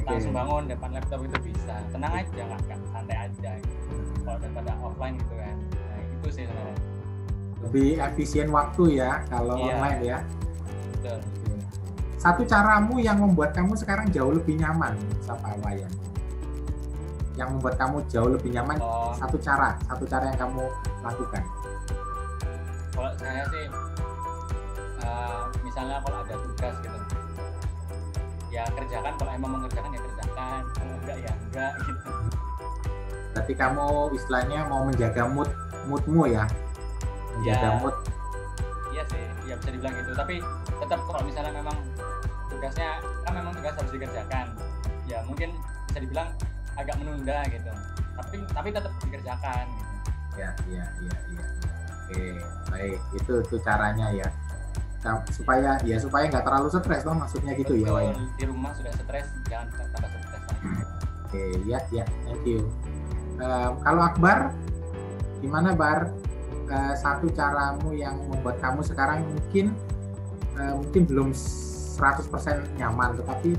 Langsung bangun depan laptop itu bisa, tenang aja, nggak santai aja gitu. Kalau daripada offline gitu kan. Nah itu sih sebenarnya lebih efisien waktu ya kalau online ya. Betul. Satu caramu yang membuat kamu sekarang jauh lebih nyaman, siapa Wayan? Yang membuat kamu jauh lebih nyaman, satu cara yang kamu lakukan. Kalau saya sih, misalnya kalau ada tugas gitu, ya kerjakan. Kalau emang mengerjakan ya kerjakan, kalau enggak ya enggak gitu. Berarti kamu istilahnya mau menjaga moodmu ya, menjaga mood. Iya sih, ya bisa dibilang gitu. Tapi tetap kalau misalnya memang tugasnya kan memang tugas harus dikerjakan, ya mungkin bisa dibilang agak menunda gitu, tapi tetap dikerjakan gitu. Ya. Oke, baik, itu caranya ya. Nah, supaya nggak terlalu stres dong, maksudnya gitu. Betul, ya, Wai. di rumah sudah stres, jangan tambah stres lagi. Oke, ya, thank you. Kalau Akbar, gimana Bar? Satu caramu yang membuat kamu sekarang mungkin belum 100% nyaman, tetapi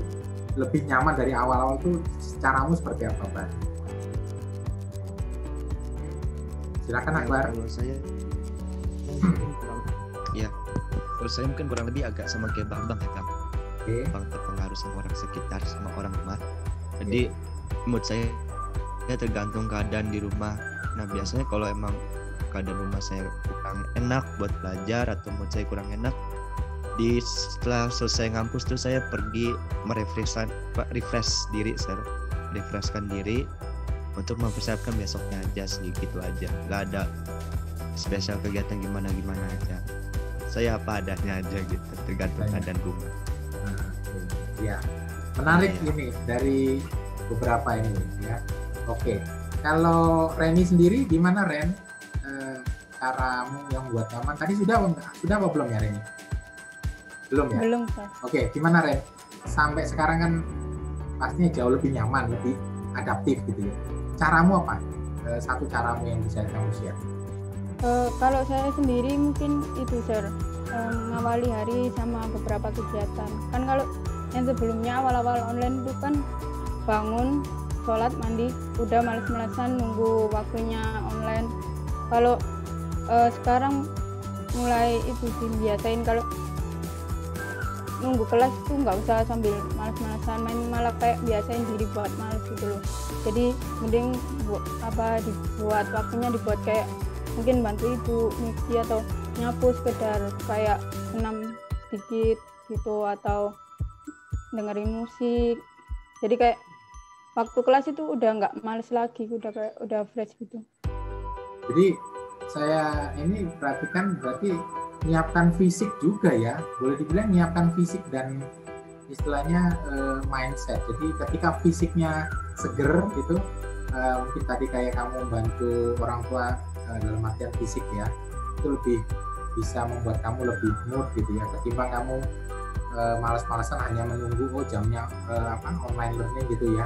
lebih nyaman dari awal-awal tuh caramu seperti apa, Bar? Silakan Akbar. Kalau saya mungkin kurang lebih agak sama kayak Bambang ya Kang. Oke. Bang terpengaruh sama orang sekitar, sama orang rumah. Jadi mood saya ya tergantung keadaan di rumah. Nah biasanya kalau emang keadaan rumah saya kurang enak buat belajar atau mood saya kurang enak, setelah selesai ngampus tuh saya pergi refreshkan diri untuk mempersiapkan besoknya aja sih, gitu aja. Nggak ada spesial kegiatan gimana aja. Saya apa adanya aja gitu, tergantung keadaan rumah. Ya, menarik ini dari beberapa ini ya. Oke, kalau Reni sendiri gimana Ren? Caramu yang buat nyaman tadi sudah apa belum ya Reni? Belum ya? Belum, Pak. Oke, gimana Ren? Sampai sekarang kan pastinya jauh lebih nyaman, lebih adaptif gitu ya. Caramu apa? Satu caramu yang bisa kamu share? Kalau saya sendiri mungkin itu Sir, ngawali hari sama beberapa kegiatan. Kan kalau yang sebelumnya awal-awal online itu kan bangun, sholat, mandi, udah males-malesan nunggu waktunya online. Kalau sekarang mulai itu dibiasain kalau nunggu kelas itu nggak usah sambil males-malesan main, malah kayak biasain diri buat males gitu loh. Jadi mending dibuat waktunya, dibuat kayak mungkin bantu ibu mixi atau nyapu, sekedar kayak senam dikit gitu atau dengerin musik. Jadi kayak waktu kelas itu udah nggak males lagi, udah fresh gitu. Jadi saya ini perhatikan berarti nyiapkan fisik juga ya, boleh dibilang nyiapkan fisik dan istilahnya mindset. Jadi ketika fisiknya seger gitu, mungkin tadi kayak kamu bantu orang tua dalam artian fisik ya, itu lebih bisa membuat kamu lebih mood gitu ya, ketimbang kamu malas-malasan hanya menunggu jamnya online learning gitu ya,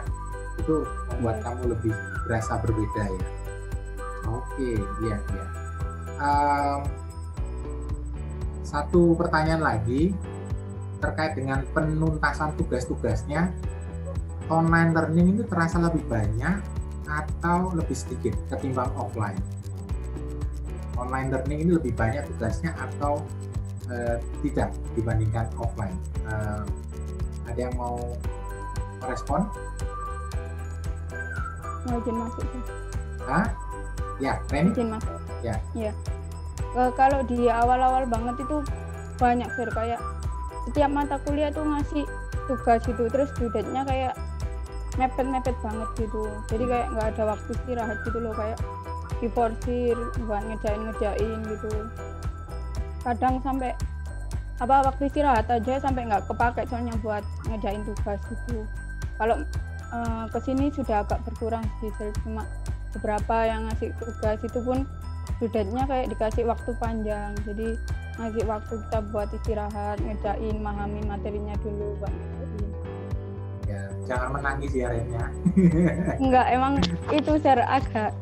itu membuat kamu lebih berasa berbeda ya. Oke, iya. Satu pertanyaan lagi terkait dengan penuntasan tugas-tugasnya, online learning itu terasa lebih banyak atau lebih sedikit ketimbang offline? Online learning ini lebih banyak tugasnya atau tidak dibandingkan offline? Ada yang mau merespon? Mau izin masuk sih. Ya, Reni? Izin masuk. Ya. Kalau di awal-awal banget itu banyak Sir, kayak setiap mata kuliah tuh ngasih tugas gitu, terus due date-nya kayak mepet banget gitu. Jadi kayak nggak ada waktu istirahat gitu loh, kayak diforsir buat ngerjain gitu. Kadang sampai waktu istirahat aja sampai nggak kepake soalnya buat ngerjain tugas gitu. Kalau kesini sudah agak berkurang sih, cuma beberapa yang ngasih tugas itu pun due date-nya kayak dikasih waktu panjang, jadi ngasih waktu kita buat istirahat, ngerjain, memahami materinya dulu buat ngerjain. Ya, jangan menangis ya Rennya. Enggak, emang itu secara agak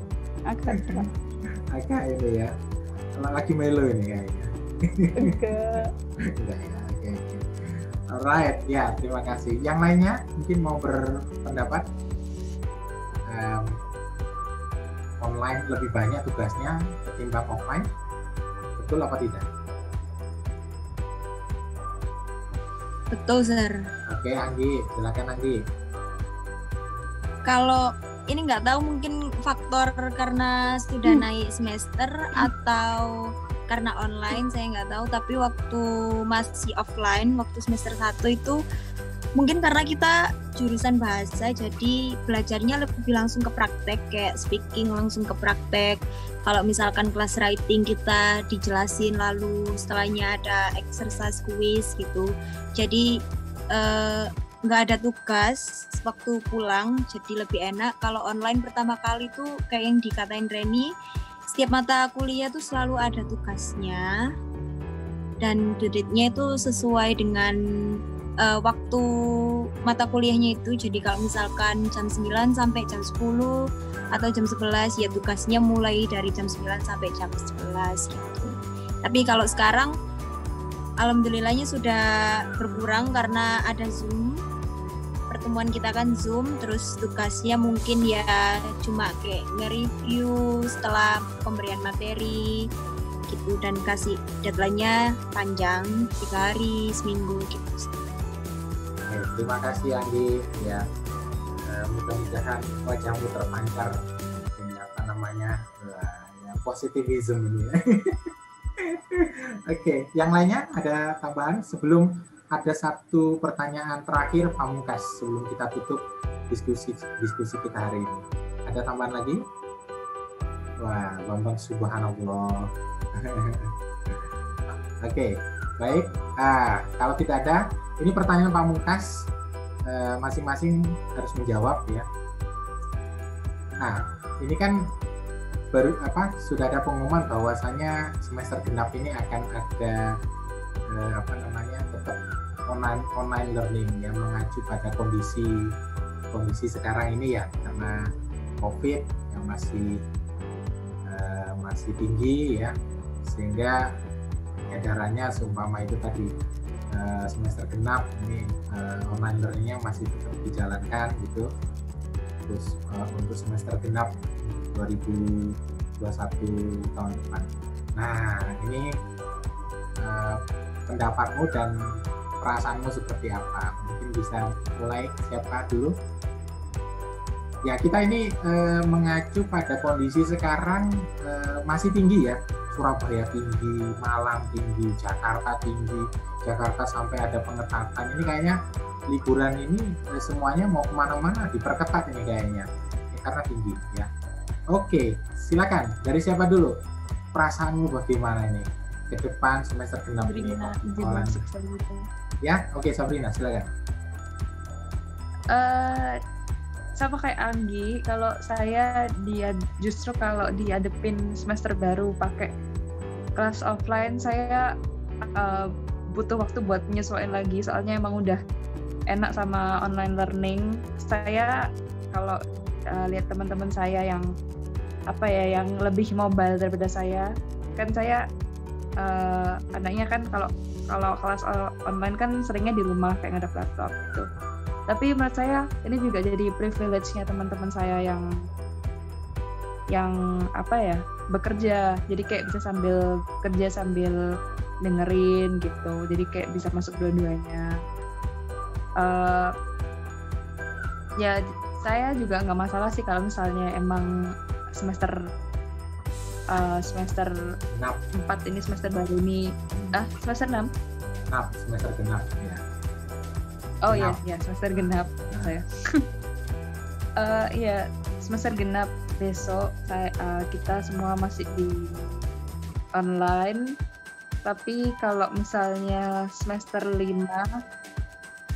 ini ya. Lagi melo ini kayaknya. Enggak ya, oke. Alright, ya terima kasih. Yang lainnya mungkin mau berpendapat? Online lebih banyak tugasnya ketimbang offline, betul apa tidak? Betul, Sir. Oke, Anggi, silakan Anggi. Kalau ini nggak tahu, mungkin faktor karena sudah naik semester atau karena online, saya nggak tahu. Tapi waktu masih offline, waktu semester 1 itu Mungkin karena kita jurusan bahasa, jadi belajarnya lebih langsung ke praktek, kayak speaking langsung ke praktek. Kalau misalkan kelas writing kita dijelasin, lalu setelahnya ada exercise quiz gitu. Jadi nggak ada tugas waktu pulang, jadi lebih enak. Kalau online pertama kali tuh kayak yang dikatain Reni, setiap mata kuliah tuh selalu ada tugasnya dan due-nya itu sesuai dengan waktu mata kuliahnya itu. Jadi kalau misalkan jam 9 sampai jam 10 atau jam 11 ya tugasnya mulai dari jam 9 sampai jam 11 gitu. Tapi kalau sekarang alhamdulillahnya sudah berkurang karena ada Zoom. Pertemuan kita kan Zoom, terus tugasnya mungkin ya cuma kayak nge-review setelah pemberian materi gitu, dan kasih deadline-nya panjang, 3 hari, seminggu gitu. Terima kasih Andi ya, mudah-mudahan wajahmu terpancar ini apa namanya ya, positivism ini ya. Oke, yang lainnya ada tambahan sebelum ada satu pertanyaan terakhir pamungkas sebelum kita tutup diskusi kita hari ini. Ada tambahan lagi? Wah, Bambang subhanallah. Oke, baik. Kalau tidak ada, ini pertanyaan pamungkas, masing-masing harus menjawab ya. Nah, ini kan sudah ada pengumuman bahwasanya semester genap ini akan ada tetap online learning yang mengacu pada kondisi sekarang ini ya, karena COVID yang masih tinggi ya, sehingga edarannya seumpama itu tadi semester genap ini online learningnya masih tetap dijalankan gitu. Terus untuk semester genap 2021 tahun depan. Nah, ini pendapatmu dan perasaanmu seperti apa? Mungkin bisa mulai siapa dulu? Ya, kita ini mengacu pada kondisi sekarang masih tinggi ya. Surabaya tinggi, Malang tinggi, Jakarta tinggi. Jakarta sampai ada pengetatan. Ini kayaknya liburan ini semuanya mau kemana-mana diperketat ini kayaknya. Karena tinggi ya. Oke, silakan. Dari siapa dulu? Perasaanmu bagaimana ini? Ke depan semester genap ini. Ya, oke Sabrina, silakan. Sama kayak Anggi, kalau saya justru kalau dihadapin semester baru pakai kelas offline, saya butuh waktu buat menyesuaikan lagi, soalnya emang udah enak sama online learning. Saya kalau lihat teman-teman saya yang yang lebih mobile daripada saya, kan saya anaknya kan kalau kelas online kan seringnya di rumah kayak ngadep laptop gitu. Tapi menurut saya ini juga jadi privilege-nya teman-teman saya yang bekerja. Jadi kayak bisa sambil kerja sambil dengerin gitu. Jadi kayak bisa masuk dua-duanya. Ya saya juga nggak masalah sih kalau misalnya emang semester 4 ini semester baru ini semester 6 semester genap ya. Oh iya, semester genap saya. Iya, semester genap besok kita semua masih di online. Tapi kalau misalnya semester 5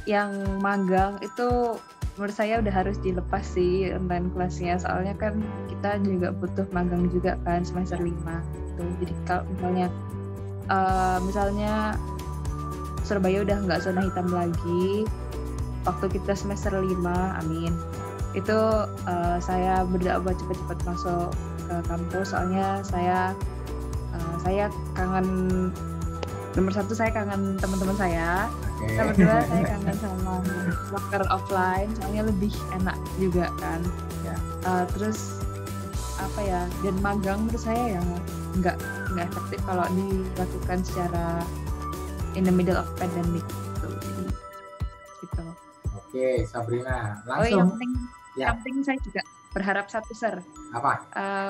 yang magang itu menurut saya udah harus dilepas sih online kelasnya, soalnya kan kita juga butuh magang juga kan semester 5 gitu. Jadi kalau misalnya Surabaya udah nggak zona hitam lagi waktu kita semester 5, amin. Itu saya berdoa buat cepat-cepat masuk ke kampus, soalnya saya kangen, nomor 1 saya kangen teman-teman saya. Nomor 2 saya kangen sama locker offline, soalnya lebih enak juga kan. Terus dan magang menurut saya yang nggak efektif kalau dilakukan secara in the middle of pandemic gitu. Jadi gitu. Oke, Sabrina, langsung. Oh, yang penting saya juga berharap satu apa?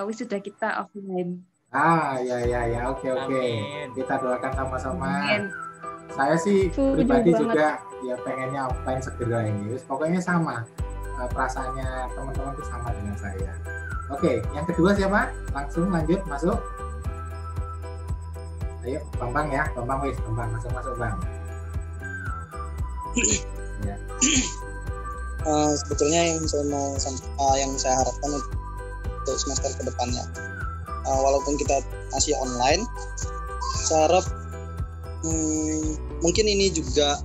Wisuda kita offline. Ya, oke. Kita doakan sama-sama. Amin. Saya sih pribadi juga ya pengennya offline segera ini. Terus pokoknya sama perasaannya teman-teman itu sama dengan saya. Oke, yang kedua siapa? Langsung lanjut masuk. Ayo, Bambang ya, Bambang masuk Bang. Ya. Sebetulnya yang saya harapkan untuk semester kedepannya, walaupun kita masih online, saya harap mungkin ini juga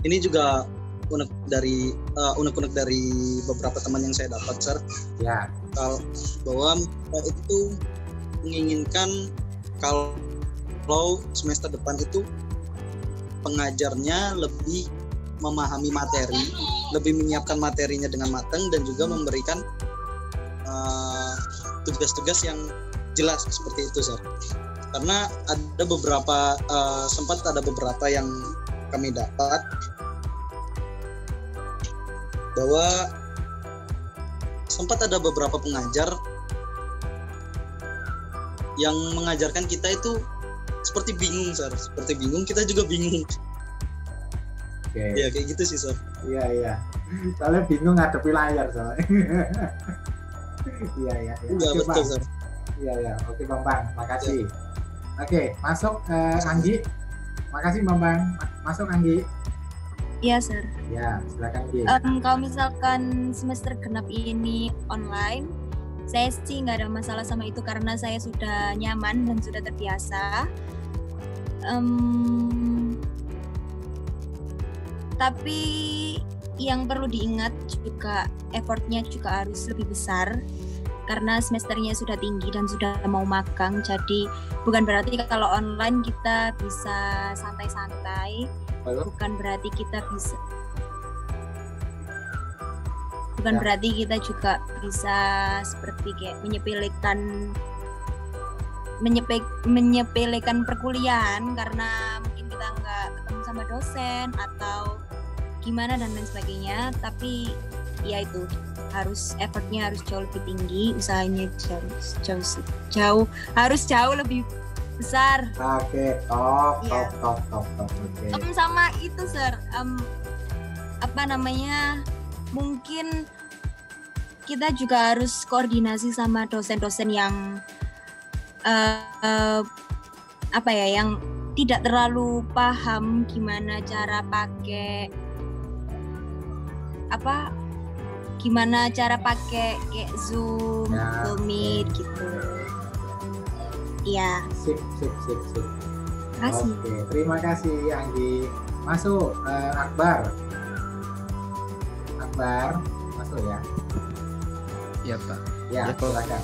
ini juga unek-unek dari beberapa teman yang saya dapat, Sir. Ya. Bahwa itu menginginkan kalau semester depan itu pengajarnya lebih memahami materi, lebih menyiapkan materinya dengan matang, dan juga memberikan tugas-tugas yang jelas seperti itu, Sir. Karena ada beberapa sempat ada beberapa yang kami dapat bahwa sempat ada beberapa pengajar yang mengajarkan kita itu seperti bingung, Sir. Seperti bingung, kita juga bingung. Oke. Ya kayak gitu sih, Sir. Iya. Soalnya bingung ngadepi layar soalnya. Iya. Iya, betul, Sir. Iya. Oke, Bambang. Makasih. Oke, masuk Anggi. Makasih, Bambang. Masuk Anggi. Iya, Sir. Ya, silakan Anggi. Kalau misalkan semester genap ini online, saya sih nggak ada masalah sama itu karena saya sudah nyaman dan sudah terbiasa. Tapi yang perlu diingat juga effortnya juga harus lebih besar karena semesternya sudah tinggi dan sudah mau magang. Jadi bukan berarti kalau online kita bisa santai-santai. Bukan berarti kita juga bisa seperti kayak menyepelekan perkuliahan karena mungkin kita nggak ketemu sama dosen atau gimana dan lain sebagainya. Tapi ya itu effortnya harus jauh lebih tinggi, usahanya harus jauh lebih besar. Oke, top. Oke. Sama itu, Sir. Mungkin kita juga harus koordinasi sama dosen-dosen yang yang tidak terlalu paham gimana cara pakai kayak Zoom, Google Meet gitu. Iya. Sip. Kasih. Oke, terima kasih Anggi. Masuk Akbar, masuk ya. Iya, Pak. Ya, silakan.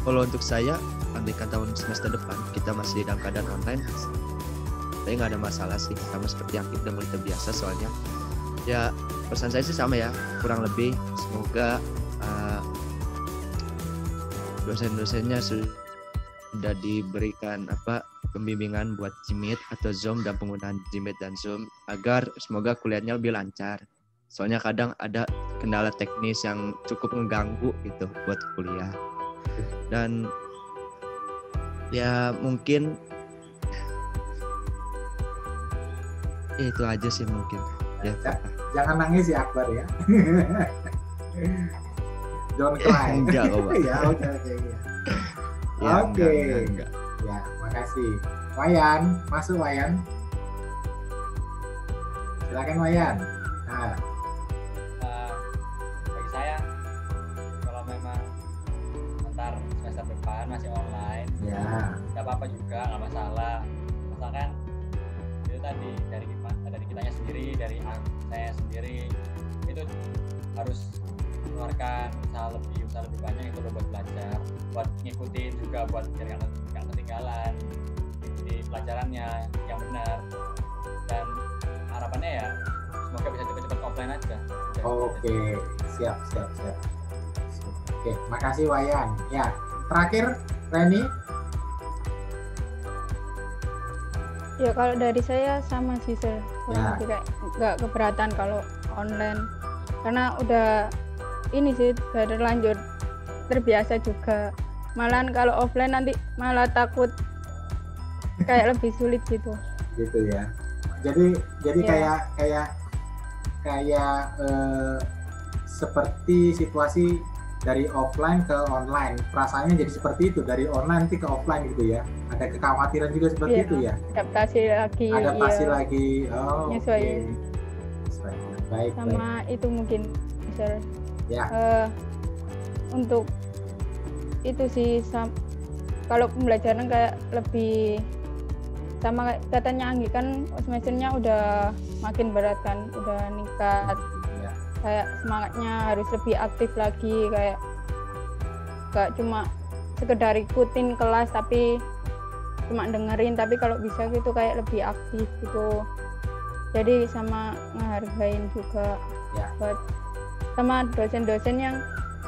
Kalau untuk saya, andaikan tahun semester depan kita masih dalam keadaan online, saya nggak ada masalah sih, sama seperti yang kita mulai terbiasa. Soalnya ya pesan saya sih sama ya, kurang lebih semoga dosen-dosennya sudah diberikan pembimbingan buat Jimit atau Zoom dan penggunaan Jimit dan Zoom agar semoga kuliahnya lebih lancar. Soalnya kadang ada kendala teknis yang cukup mengganggu gitu buat kuliah. Dan ya mungkin itu aja sih mungkin. Ya. Jangan nangis ya Akbar ya. Don't cry. Enggak kok, Pak. Ya, oke. Ya, Oke. Enggak. Ya, makasih. Wayan, masuk Wayan. Silakan Wayan. Nah, bagi saya kalau memang ntar semester depan masih online, ya. nggak apa-apa juga, nggak masalah. Misalkan itu tadi dari kitanya sendiri, dari saya sendiri itu harus mengeluarkan usaha lebih banyak itu buat belajar, buat ngikutin juga, buat biar nggak ketinggalan di pelajarannya yang benar. Dan harapannya ya semoga bisa cepat-cepat offline aja. Oke, siap. Oke, makasih Wayan. Ya, terakhir Reni. Ya kalau dari saya sama sih, Sir. Ya. Kayak nggak keberatan kalau online karena udah ini sih udah terlanjur terbiasa juga. Malahan kalau offline nanti malah takut kayak lebih sulit gitu. Gitu ya. Jadi kayak seperti situasi dari offline ke online, perasaannya jadi seperti itu, dari online nanti ke offline gitu ya. Ada kekhawatiran juga seperti itu ya. Adaptasi lagi. Oh, nyesuaiin. Baik. Sama itu mungkin Sir. Ya. Untuk itu sih kalau pembelajaran kayak lebih sama katanya Anggi kan semesternya udah makin berat kan, udah meningkat. Kayak semangatnya harus lebih aktif lagi, kayak gak cuma sekedar ikutin kelas tapi cuma dengerin, tapi kalau bisa gitu kayak lebih aktif gitu. Jadi sama ngehargain juga buat sama dosen-dosen yang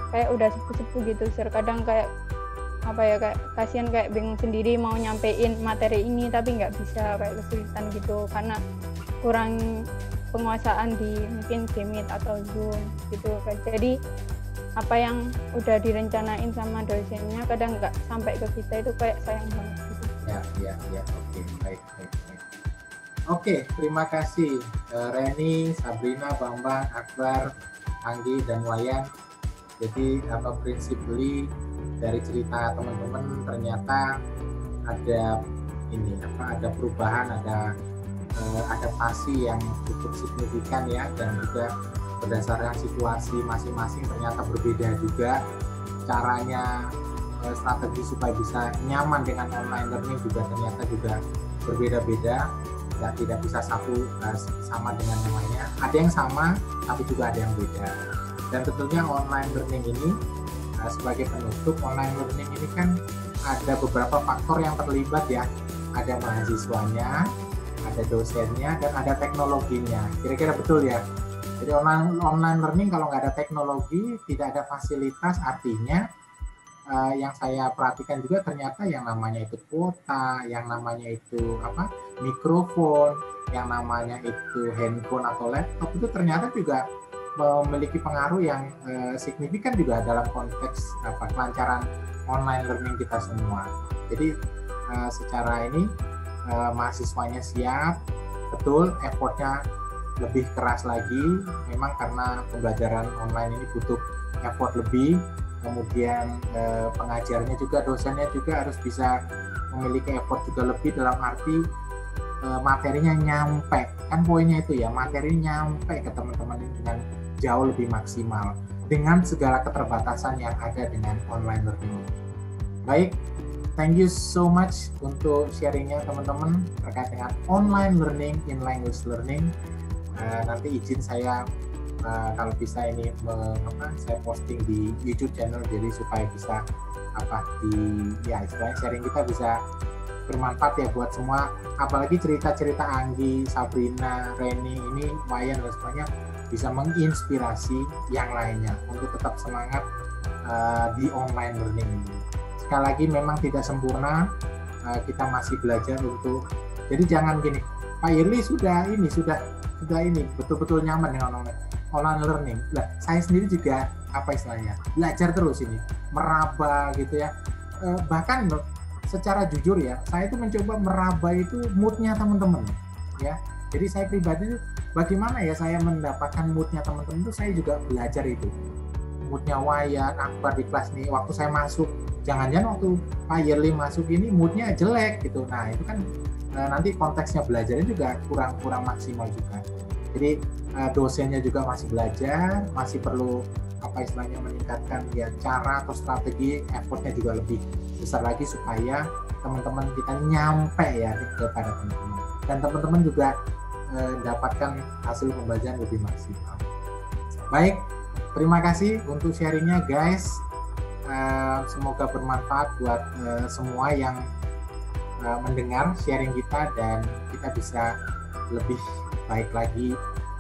kayak udah sepuh-sepuh gitu, kadang kayak kayak kasihan, kayak bingung sendiri mau nyampein materi ini tapi nggak bisa, kayak kesulitan gitu karena kurang penguasaan di mungkin Gmeet atau Zoom gitu. Jadi apa yang udah direncanain sama dosennya kadang nggak sampai ke kita, itu kayak sayang banget gitu. Ya. Oke, baik. Oke, terima kasih Reni, Sabrina, Bambang, Akbar, Anggi, dan Wayan. Jadi prinsipnya dari cerita teman-teman ternyata ada perubahan, ada adaptasi yang cukup signifikan ya, dan juga berdasarkan situasi masing-masing ternyata berbeda juga caranya, strategi supaya bisa nyaman dengan online learning juga ternyata juga berbeda-beda, tidak bisa sama dengan yang lainnya. Ada yang sama tapi juga ada yang beda, dan tentunya online learning ini sebagai penutup, online learning ini kan ada beberapa faktor yang terlibat ya, ada mahasiswanya, ada dosennya, dan ada teknologinya. Kira-kira betul ya. Jadi online learning kalau nggak ada teknologi, tidak ada fasilitas, artinya yang saya perhatikan juga ternyata yang namanya itu kuota, yang namanya itu mikrofon, yang namanya itu handphone atau laptop, itu ternyata juga memiliki pengaruh yang signifikan juga dalam konteks kelancaran online learning kita semua. Jadi secara ini mahasiswanya siap, betul, effortnya lebih keras lagi, memang karena pembelajaran online ini butuh effort lebih, kemudian pengajarnya juga, dosennya juga harus bisa memiliki effort juga lebih dalam arti materinya nyampe, kan poinnya itu ya, materi nyampe ke teman-teman dengan jauh lebih maksimal dengan segala keterbatasan yang ada dengan online learning. Baik, thank you so much untuk sharingnya teman-teman terkait dengan online learning in language learning. Nanti izin saya kalau bisa ini saya posting di YouTube channel, jadi supaya bisa istilahnya sharing kita bisa bermanfaat ya buat semua, apalagi cerita-cerita Anggi, Sabrina, Reni, ini Wayan dan semuanya bisa menginspirasi yang lainnya untuk tetap semangat di online learning ini. Sekali lagi memang tidak sempurna, kita masih belajar untuk, jadi jangan gini, Pak Irli sudah betul-betul nyaman dengan online learning. Nah, saya sendiri juga istilahnya belajar terus ini, meraba gitu ya. Bahkan secara jujur ya, saya itu mencoba meraba itu moodnya teman-teman ya. Jadi saya pribadi bagaimana ya saya mendapatkan moodnya teman-teman itu, saya juga belajar itu. Moodnya Wayan, Akbar di kelas nih, waktu saya masuk, jangan-jangan waktu Pak Yerli masuk ini moodnya jelek gitu. Nah itu kan nanti konteksnya belajarnya juga kurang maksimal juga. Jadi dosennya juga masih belajar, masih perlu istilahnya meningkatkan ya cara atau strategi, effortnya juga lebih besar lagi supaya teman-teman kita nyampe ya kepada teman-teman, dan teman-teman juga dapatkan hasil pembelajaran lebih maksimal. Baik, terima kasih untuk sharingnya guys. Semoga bermanfaat buat semua yang mendengar sharing kita, dan kita bisa lebih baik lagi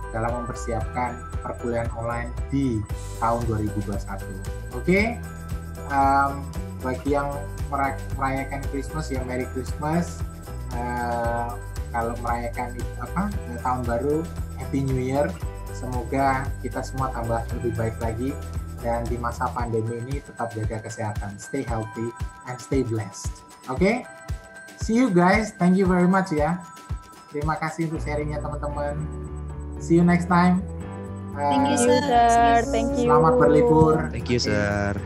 dalam mempersiapkan perkuliahan online di tahun 2021. Oke? Bagi yang merayakan Christmas ya Merry Christmas. Kalau merayakan tahun baru, Happy New Year. Semoga kita semua tambah lebih baik lagi, dan di masa pandemi ini tetap jaga kesehatan, stay healthy and stay blessed. Oke? See you guys. Thank you very much ya. Terima kasih untuk sharingnya teman-teman. See you next time. Thank you, Thank you, sir. sir. Thank you. Selamat berlibur. Thank you, sir.